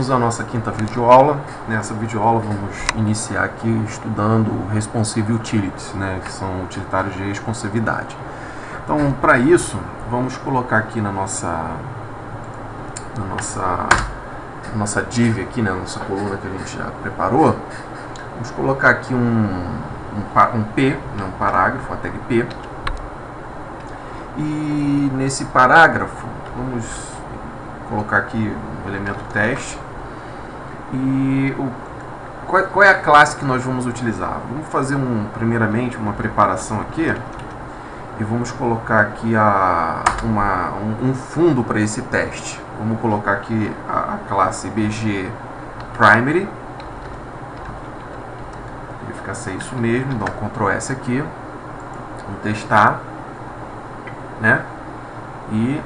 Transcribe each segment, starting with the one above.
Vamos à nossa quinta videoaula. Nessa videoaula vamos iniciar aqui estudando Responsive Utilities, né, que são utilitários de responsividade. Então, para isso, vamos colocar aqui na nossa div aqui, né, nossa coluna que a gente já preparou. Vamos colocar aqui um P, né, um parágrafo, uma tag P. E nesse parágrafo, vamos colocar aqui o elemento teste. E qual é a classe que nós vamos utilizar? Vamos fazer primeiramente uma preparação aqui. E vamos colocar aqui um fundo para esse teste. Vamos colocar aqui a classe BG Primary. Verificar se é isso mesmo. Dá um Ctrl S aqui. Vamos testar, né? E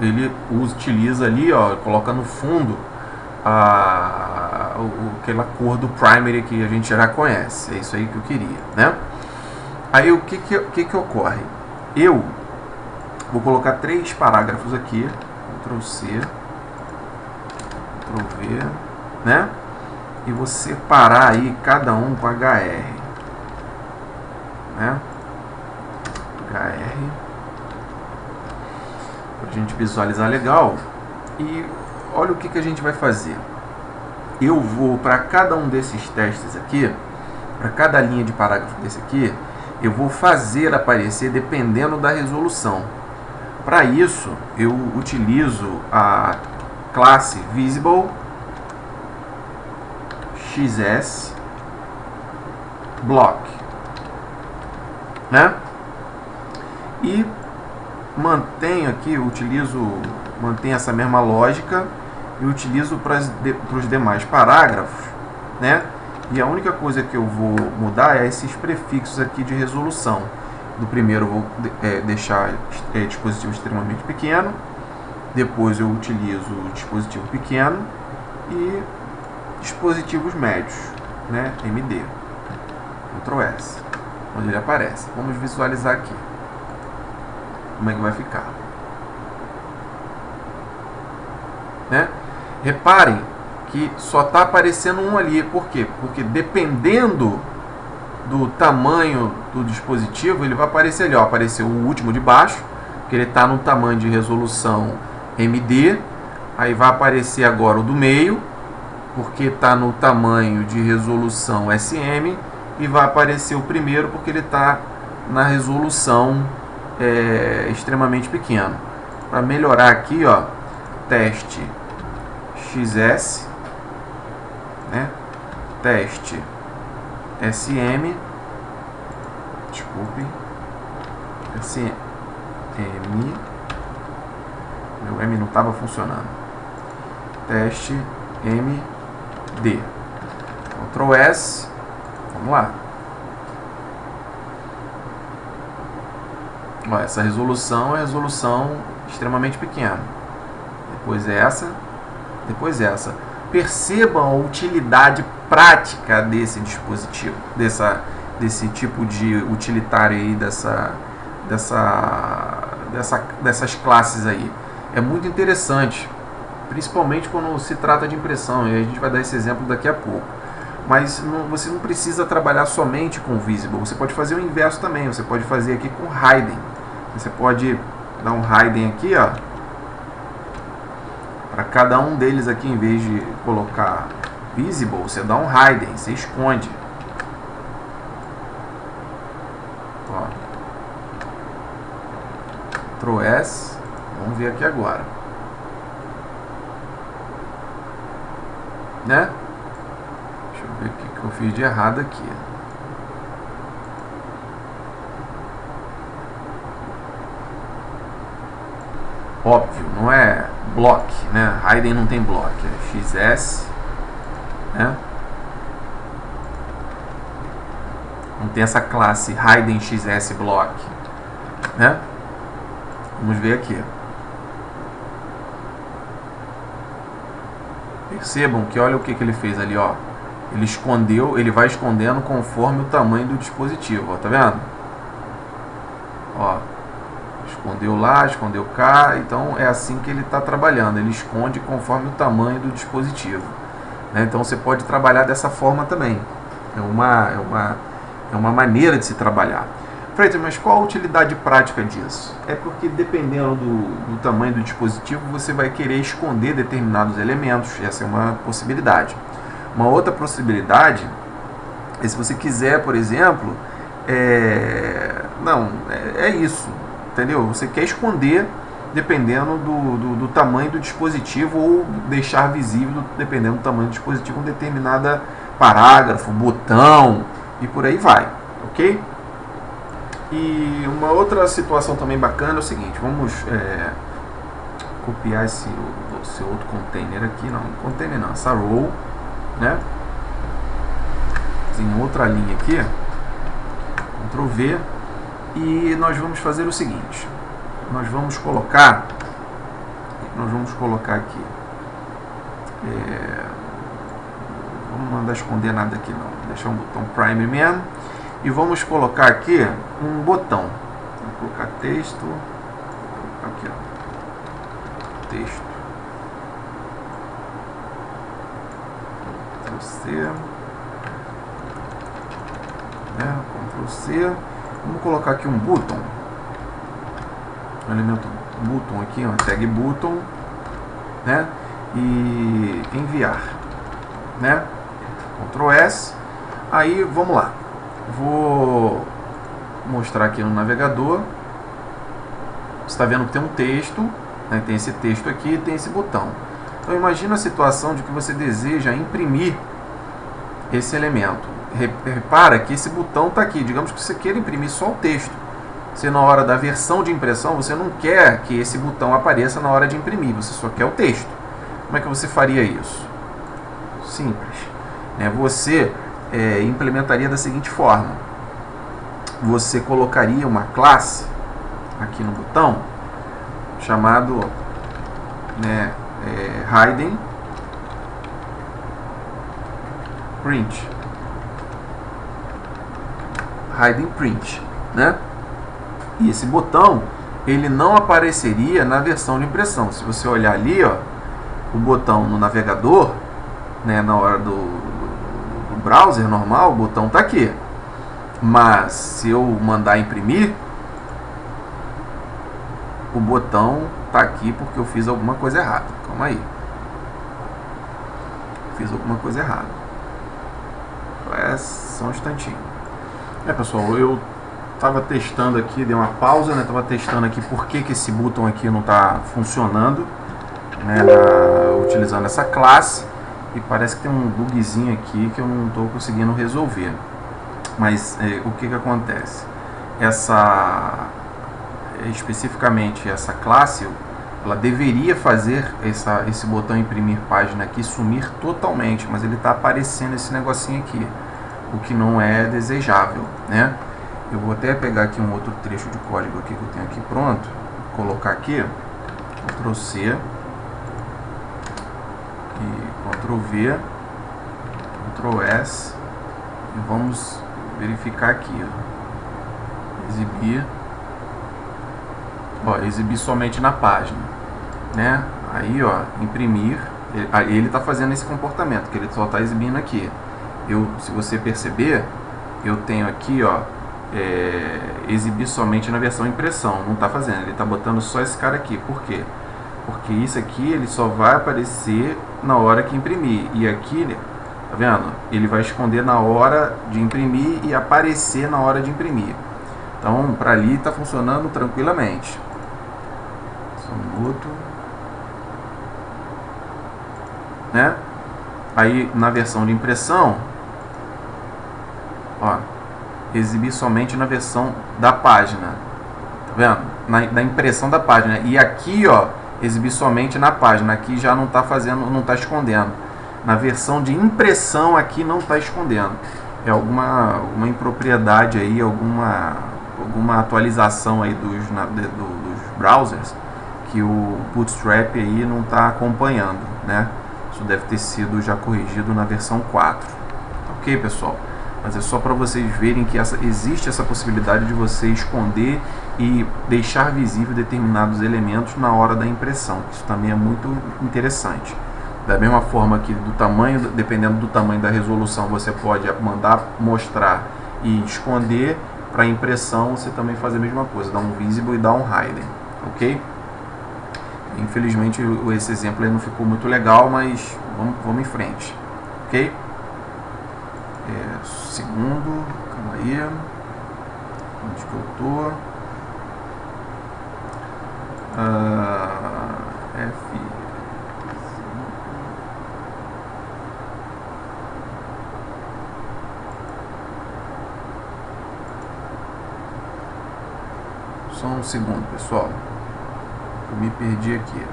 ele utiliza ali, ó, coloca no fundo aquela cor do primary que a gente já conhece. É isso aí que eu queria, né? Aí o que ocorre? Eu vou colocar 3 parágrafos aqui, Ctrl C, Ctrl V, né? E vou separar aí cada um com HR, né? HR, para a gente visualizar legal. E olha o que a gente vai fazer. Eu vou, para cada um desses testes aqui, para cada linha de parágrafo desse aqui, eu vou fazer aparecer dependendo da resolução. Para isso, eu utilizo a classe Visible XS Block, né? E mantenho aqui, mantenho essa mesma lógica e utilizo para os demais parágrafos, né? E a única coisa que eu vou mudar é esses prefixos aqui de resolução. No primeiro eu vou deixar dispositivo extremamente pequeno, depois eu utilizo dispositivo pequeno e dispositivos médios, né? MD, Ctrl S, onde ele aparece. Vamos visualizar aqui como é que vai ficar, né? Reparem que só está aparecendo um ali. Por quê? Porque dependendo do tamanho do dispositivo, ele vai aparecer ali, ó, apareceu o último de baixo, que ele está no tamanho de resolução MD. Aí vai aparecer agora o do meio, porque está no tamanho de resolução SM, e vai aparecer o primeiro porque ele está na resolução extremamente pequeno. Para melhorar aqui, ó, teste XS, né? Teste SM, desculpe, SM, meu M não estava funcionando, teste MD, Ctrl S, vamos lá. Ó, essa resolução é resolução extremamente pequena, depois essa, depois essa. Percebam a utilidade prática desse dispositivo, desse tipo de utilitário aí, dessas classes aí. É muito interessante, principalmente quando se trata de impressão, e a gente vai dar esse exemplo daqui a pouco. Mas você não precisa trabalhar somente com Visible, você pode fazer o inverso também, você pode fazer aqui com Hidden. Você pode dar um Hidden aqui, ó, para cada um deles aqui, em vez de colocar Visible, você dá um Hidden, você esconde. Ó. Ctrl S, vamos ver aqui agora, né? Deixa eu ver o que eu fiz de errado aqui. Óbvio, não é block, né? Hidden não tem block, é XS, né? Não tem essa classe Hidden XS Block, né? Vamos ver aqui. Percebam que olha o que ele fez ali, ó. Ele escondeu, ele vai escondendo conforme o tamanho do dispositivo, ó, tá vendo? Ó, Escondeu lá, escondeu cá, então é assim que ele está trabalhando, ele esconde conforme o tamanho do dispositivo, né? Então você pode trabalhar dessa forma também, é uma maneira de se trabalhar. Freitas, mas qual a utilidade prática disso? É porque dependendo do tamanho do dispositivo, você vai querer esconder determinados elementos, essa é uma possibilidade. Uma outra possibilidade é se você quiser, por exemplo, é isso, entendeu? Você quer esconder dependendo do tamanho do dispositivo ou deixar visível, dependendo do tamanho do dispositivo, um determinado parágrafo, botão e por aí vai, ok? E uma outra situação também bacana é o seguinte, vamos copiar esse outro container aqui, essa row, né? Em outra linha aqui, Ctrl V, e nós vamos fazer o seguinte, nós vamos colocar aqui, vamos mandar esconder nada aqui não, deixar um botão Prime Man, e vamos colocar aqui um botão, vou colocar texto, aqui ó, texto, Ctrl C, Ctrl C, vamos colocar aqui um button, um elemento button aqui, uma tag button, né, e enviar, né, Ctrl S, aí vamos lá, vou mostrar aqui no navegador, você está vendo que tem um texto, né, tem esse texto aqui e tem esse botão. Então imagina a situação de que você deseja imprimir esse elemento. Repara que esse botão está aqui, digamos que você queira imprimir só o texto. Você na hora da versão de impressão, você não quer que esse botão apareça na hora de imprimir, você só quer o texto. Como é que você faria isso? Simples, né? Você implementaria da seguinte forma, você colocaria uma classe aqui no botão chamado, né, hidden print, né? E esse botão ele não apareceria na versão de impressão. Se você olhar ali, ó, o botão no navegador, né, na hora do browser normal, o botão está aqui. Mas se eu mandar imprimir, o botão está aqui porque eu fiz alguma coisa errada. Calma aí. Fiz alguma coisa errada. Só um instantinho. Pessoal, eu estava testando aqui, dei uma pausa, né? Estava testando aqui por que esse botão aqui não está funcionando, né, utilizando essa classe, e parece que tem um bugzinho aqui que eu não estou conseguindo resolver. Mas o que acontece? Especificamente essa classe, ela deveria fazer esse botão imprimir página aqui sumir totalmente, mas ele está aparecendo esse negocinho aqui, o que não é desejável, né? Eu vou até pegar aqui um outro trecho de código aqui que eu tenho aqui pronto, colocar aqui, Ctrl C e Ctrl V, Ctrl S, e vamos verificar aqui, ó. Exibir somente na página, né? Aí, ó, imprimir, ele está fazendo esse comportamento, que ele só está exibindo aqui. Se você perceber, eu tenho aqui, ó, exibir somente na versão impressão, não está fazendo, ele está botando só esse cara aqui. Por quê? Porque isso aqui ele só vai aparecer na hora que imprimir, e aqui, tá vendo? Ele vai esconder na hora de imprimir e aparecer na hora de imprimir. Então, para ali está funcionando tranquilamente. Só um minuto, né? Aí na versão de impressão, ó, exibir somente na versão da página, tá vendo? Na impressão da página. E aqui, ó, exibir somente na página. Aqui já não está fazendo, não está escondendo. Na versão de impressão aqui não está escondendo. É alguma impropriedade aí, alguma atualização aí dos browsers que o Bootstrap aí não está acompanhando, né? Isso deve ter sido já corrigido na versão 4. Ok, pessoal? Mas é só para vocês verem que existe essa possibilidade de você esconder e deixar visível determinados elementos na hora da impressão. Isso também é muito interessante. Da mesma forma que do tamanho, dependendo do tamanho da resolução, você pode mandar mostrar e esconder. Para impressão você também faz a mesma coisa, dá um visible e dá um hidden, ok? Infelizmente esse exemplo aí não ficou muito legal, mas vamos em frente, ok? Segundo, calma aí, onde que eu tô? F. Só um segundo, pessoal. Eu me perdi aqui.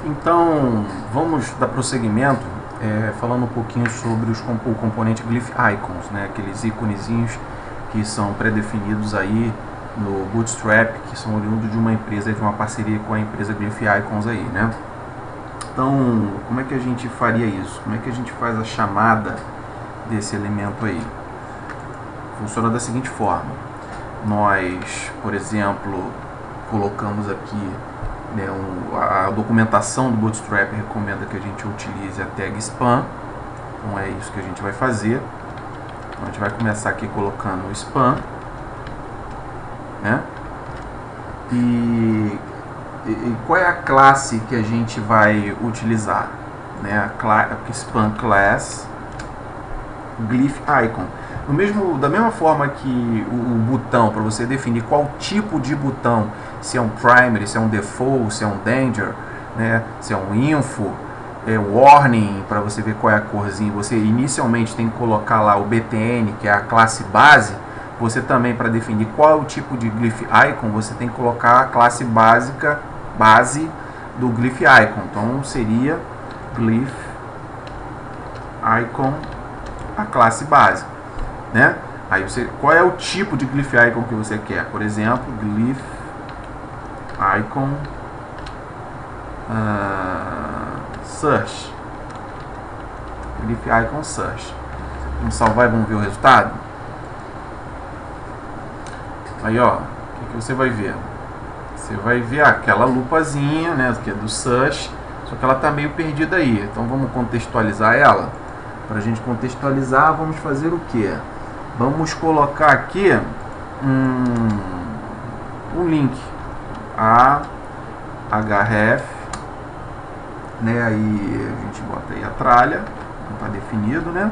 Então, vamos dar prosseguimento falando um pouquinho sobre o componente Glyph Icons, né? Aqueles íconezinhos que são pré-definidos aí no Bootstrap, que são oriundos de uma empresa, de uma parceria com a empresa Glyph Icons aí, né? Então, como é que a gente faria isso? Como é que a gente faz a chamada desse elemento aí? Funciona da seguinte forma: nós, por exemplo, colocamos aqui, né, a documentação do Bootstrap recomenda que a gente utilize a tag spam. Então é isso que a gente vai fazer. Então, a gente vai começar aqui colocando o spam, né? E qual é a classe que a gente vai utilizar, né? A spam class Glyph Icon. Da mesma forma que o botão, para você definir qual tipo de botão, se é um primary, se é um default, se é um danger, né, se é um info, warning, para você ver qual é a corzinha, você inicialmente tem que colocar lá o btn, que é a classe base. Você também, para definir qual é o tipo de Glyph Icon, você tem que colocar a classe base do Glyph Icon. Então seria Glyph Icon, a classe base, né? Aí qual é o tipo de Glyph Icon que você quer? Por exemplo, Glyph Icon Search. Glyph Icon Search. Vamos salvar e vamos ver o resultado? Aí, ó, o que você vai ver? Você vai ver aquela lupazinha, né, que é do Search, só que ela está meio perdida aí. Então vamos contextualizar ela. Para a gente contextualizar, vamos fazer o que? Vamos colocar aqui um link a href, né? Aí a gente bota aí a tralha, não está definido, né?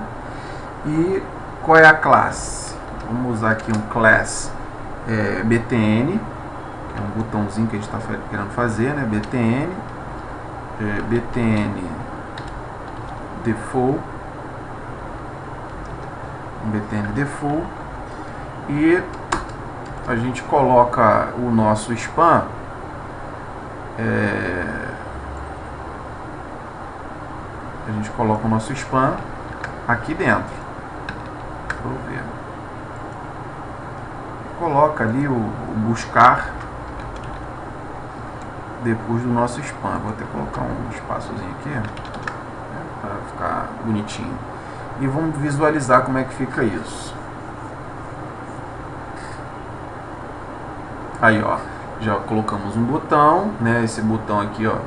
E qual é a classe? Vamos usar aqui um class btn, que é um botãozinho que a gente está querendo fazer, né? btn, btn default, btn default, e a gente coloca o nosso spam aqui dentro. Vou ver. Coloca ali o buscar depois do nosso spam. Vou até colocar um espaçozinho aqui, né, para ficar bonitinho. E vamos visualizar como é que fica isso. Aí, ó, já colocamos um botão, né? Esse botão aqui, ó,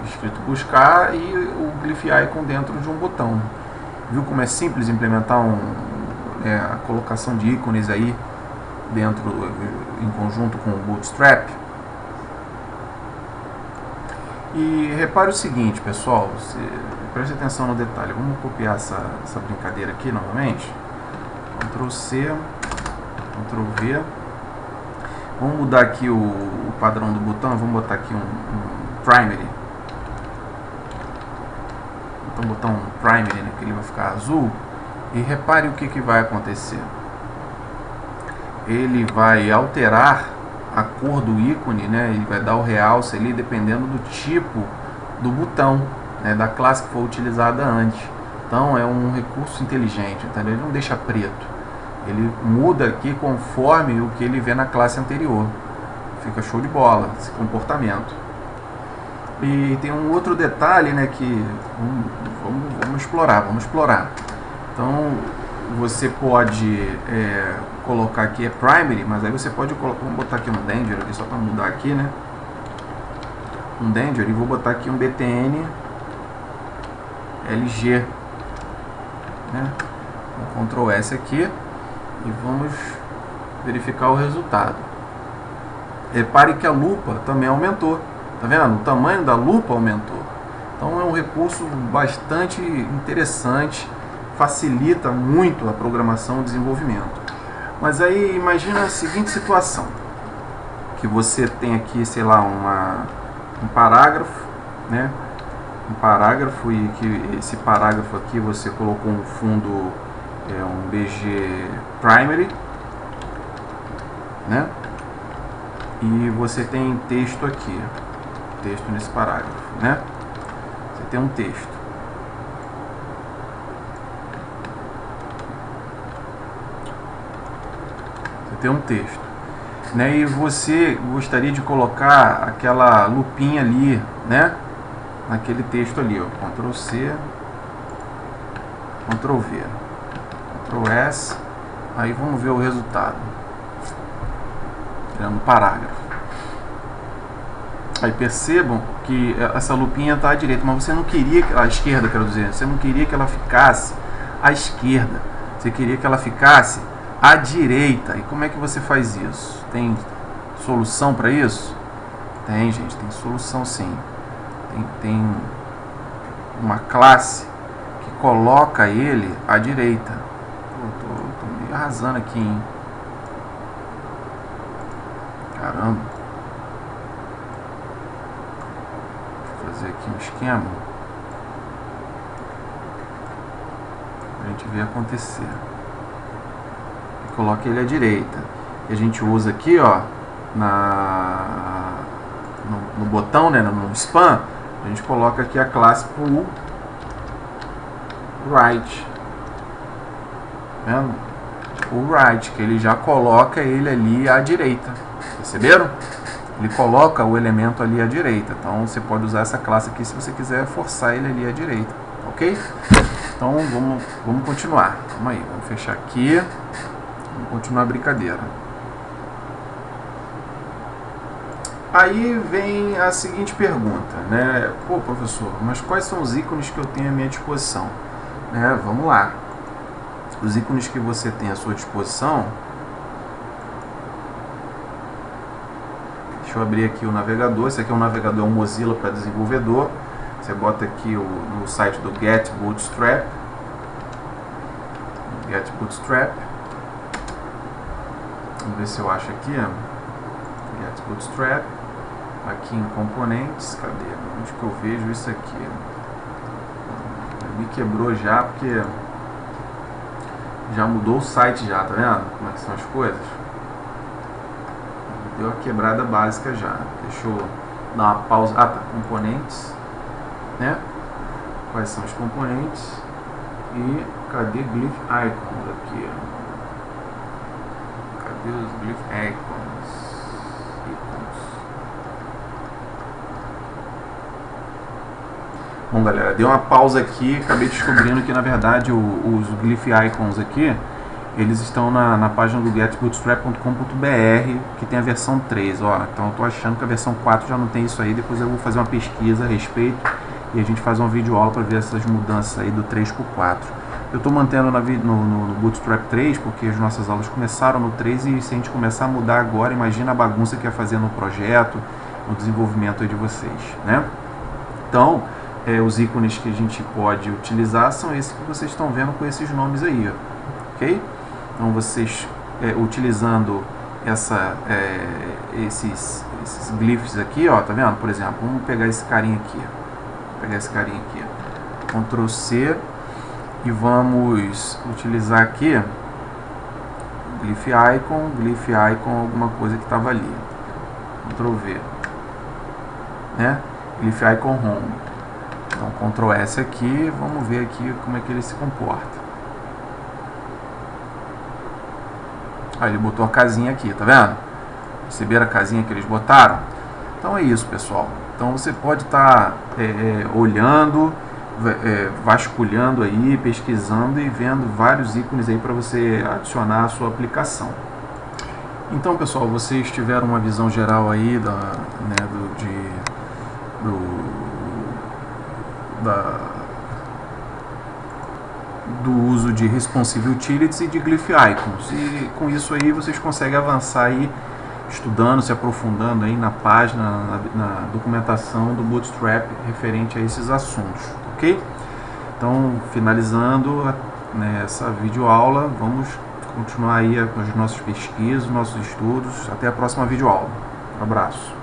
escrito buscar, e o Glyph Icon dentro de um botão. Viu como é simples implementar a colocação de ícones aí dentro, em conjunto com o Bootstrap? E repare o seguinte, pessoal, preste atenção no detalhe. Vamos copiar essa brincadeira aqui novamente. Ctrl C, Ctrl V. Vamos mudar aqui o padrão do botão. Vamos botar aqui um primary. Então botar um primary, né, que ele vai ficar azul. E repare o que vai acontecer. Ele vai alterar a cor do ícone, né? Ele vai dar o realce ali dependendo do tipo do botão, né, da classe que for utilizada antes. Então é um recurso inteligente, entendeu? Ele não deixa preto, ele muda aqui conforme o que ele vê na classe anterior. Fica show de bola esse comportamento. E tem um outro detalhe, né, que vamos explorar. Então você pode colocar aqui é primary, mas aí você pode colocar, vamos botar aqui um danger aqui só para mudar aqui, né? Um danger, e vou botar aqui um btn lg, né? Vou Ctrl S aqui e vamos verificar o resultado. Repare que a lupa também aumentou, tá vendo? O tamanho da lupa aumentou. Então é um recurso bastante interessante, facilita muito a programação e o desenvolvimento. Mas aí imagina a seguinte situação, que você tem aqui, sei lá, um parágrafo, né? Um parágrafo, e que esse parágrafo aqui você colocou um fundo, um BG primary, né? E você tem texto aqui, texto nesse parágrafo, né? Você tem um texto. Tem um texto, né? E você gostaria de colocar aquela lupinha ali, né? Naquele texto ali, ó. Ctrl C, Ctrl V, Ctrl S. Aí vamos ver o resultado. Criando parágrafo. Aí percebam que essa lupinha está à direita, mas você não queria, à esquerda, quero dizer, você não queria que ela ficasse à esquerda. Você queria que ela ficasse à direita. E como é que você faz isso? Tem solução para isso? Tem, gente, tem solução sim. Tem uma classe que coloca ele à direita. Tô meio arrasando aqui, hein? Caramba. Vou fazer aqui um esquema pra gente ver acontecer. Coloca ele à direita. E a gente usa aqui, ó, no botão, né, no span, a gente coloca aqui a classe pull right. Tá vendo? Pull right, que ele já coloca ele ali à direita. Perceberam? Ele coloca o elemento ali à direita. Então você pode usar essa classe aqui se você quiser forçar ele ali à direita. Ok? Então vamos continuar. Vamos aí, vamos fechar aqui. Vamos continuar a brincadeira. Aí vem a seguinte pergunta, né? Pô, professor, mas quais são os ícones que eu tenho à minha disposição? Né? Vamos lá. Os ícones que você tem à sua disposição. Deixa eu abrir aqui o navegador. Esse aqui é um navegador Mozilla para desenvolvedor. Você bota aqui no site do Get Bootstrap. Get Bootstrap. Vamos ver se eu acho aqui. Get Bootstrap. Aqui em componentes. Cadê? Onde que eu vejo isso aqui? Me quebrou já porque já mudou o site já, tá vendo? Como é que são as coisas? Deu a quebrada básica já. Deixa eu dar uma pausa. Ah, tá. Componentes. Né? Quais são os componentes? E cadê Glyph Icons aqui? Cadê os Glyph Icons? Bom, galera, deu uma pausa aqui, acabei descobrindo que na verdade os Glyph Icons aqui, eles estão na página do getbootstrap.com.br, que tem a versão 3, ó. Então eu tô achando que a versão 4 já não tem isso aí. Depois eu vou fazer uma pesquisa a respeito e a gente faz uma videoaula para ver essas mudanças aí do 3 para o 4. Eu estou mantendo no Bootstrap 3 porque as nossas aulas começaram no 3 e se a gente começar a mudar agora, imagina a bagunça que ia fazer no projeto, no desenvolvimento aí de vocês, né? Então, os ícones que a gente pode utilizar são esses que vocês estão vendo com esses nomes aí, ó. Ok? Então vocês utilizando esses glyphs aqui, ó, tá vendo? Por exemplo, vamos pegar esse carinha aqui, ó. Pegar esse carinha aqui, ó. Ctrl C e vamos utilizar aqui glyph icon, alguma coisa que estava ali. Ctrl V, né? Glyph icon home. Então Ctrl S aqui, vamos ver aqui como é que ele se comporta. Aí ele botou a casinha aqui, tá vendo? Perceberam a casinha que eles botaram? Então é isso, pessoal. Então você pode estar olhando, vasculhando aí, pesquisando e vendo vários ícones aí para você adicionar a sua aplicação. Então, pessoal, vocês tiveram uma visão geral aí do uso de Responsive Utilities e de Glyph Icons. E com isso aí vocês conseguem avançar aí, estudando, se aprofundando aí na página, na documentação do Bootstrap referente a esses assuntos, ok? Então, finalizando essa videoaula, vamos continuar aí com as nossas pesquisas, nossos estudos. Até a próxima videoaula. Um abraço.